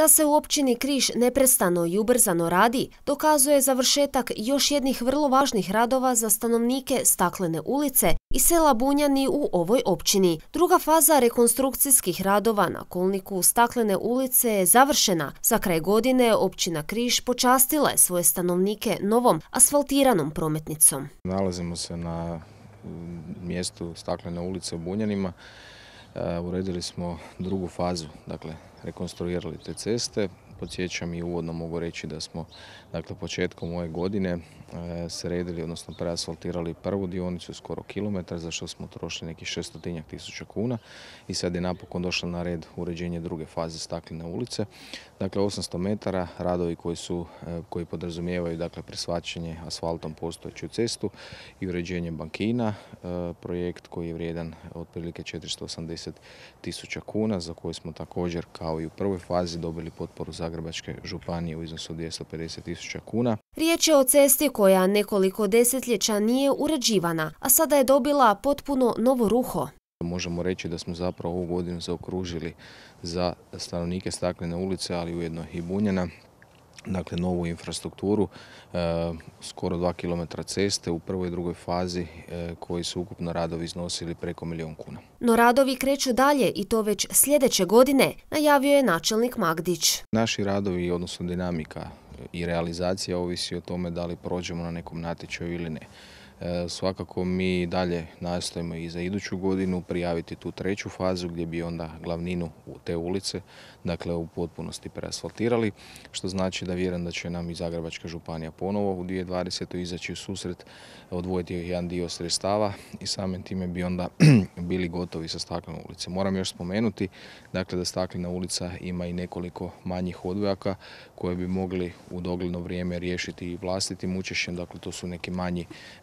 Da se u općini Križ neprestano i ubrzano radi, dokazuje završetak još jednih vrlo važnih radova za stanovnike Staklene ulice i sela Bunjani u ovoj općini. Druga faza rekonstrukcijskih radova na kolniku Staklene ulice je završena. Za kraj godine općina Križ počastila je svoje stanovnike novom asfaltiranom prometnicom. Nalazimo se na mjestu Staklene ulice u Bunjanima. Uredili smo drugu fazu, dakle rekonstruirali te ceste. Podsjećam i uvodno mogu reći da smo početkom ove godine sredili, odnosno preasfaltirali prvu dionicu, skoro kilometar, za što smo trošili nekih 600 tisuća kuna i sad je napokon došlo na red uređenje druge faze Staklene ulice. Dakle 800 metara radovi koji podrazumijevaju presvaćanje asfaltom postojeću cestu i uređenje bankina. Projekt koji je vrijedan otprilike 480 tisuća kuna, za koji smo također kao i u prvoj fazi dobili potporu Zagrebačke županije u iznosu 250 tisuća kuna. Riječ je o cesti koja nekoliko desetljeća nije uređivana, a sada je dobila potpuno novo ruho. Možemo reći da smo zapravo ovu godinu zaokružili za stanovnike Staklene ulice, ali ujedno i Bunjana, novu infrastrukturu, skoro 2 km ceste u prvoj i drugoj fazi koji su ukupno radovi iznosili preko 1 milijun kuna. No radovi kreću dalje i to već sljedeće godine, najavio je načelnik Magdić. Naši radovi, odnosno dinamika i realizacija, ovisi o tome da li prođemo na nekom natječaju ili ne. Svakako mi dalje nastojimo i za iduću godinu prijaviti tu treću fazu gdje bi onda glavninu te ulice u potpunosti preasfaltirali, što znači da vjerujem da će nam i Zagrebačka županija ponovo u 2020. izaći u susret, odvojiti jedan dio sredstava i samim time bi onda bili gotovi sa Staklenom ulice. Moram još spomenuti da Staklena ulica ima i nekoliko manjih odvojaka koje bi mogli u dogledno vrijeme riješiti i vlastitim učešćem, to su neki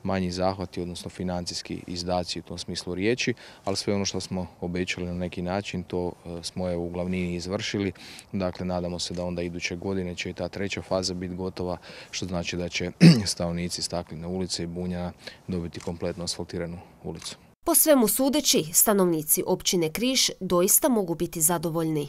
manji zahvati, odnosno financijski izdaci u tom smislu riječi, ali sve ono što smo obećali na neki način, to smo u glavnini izvršili. Nadamo se da onda iduće godine će i ta treća faza biti gotova, što znači da će stanovnici Staklene ulice i Bunjana dobiti kompletno asfaltiranu ulicu. Po svemu sudeći, stanovnici općine Križ doista mogu biti zadovoljni.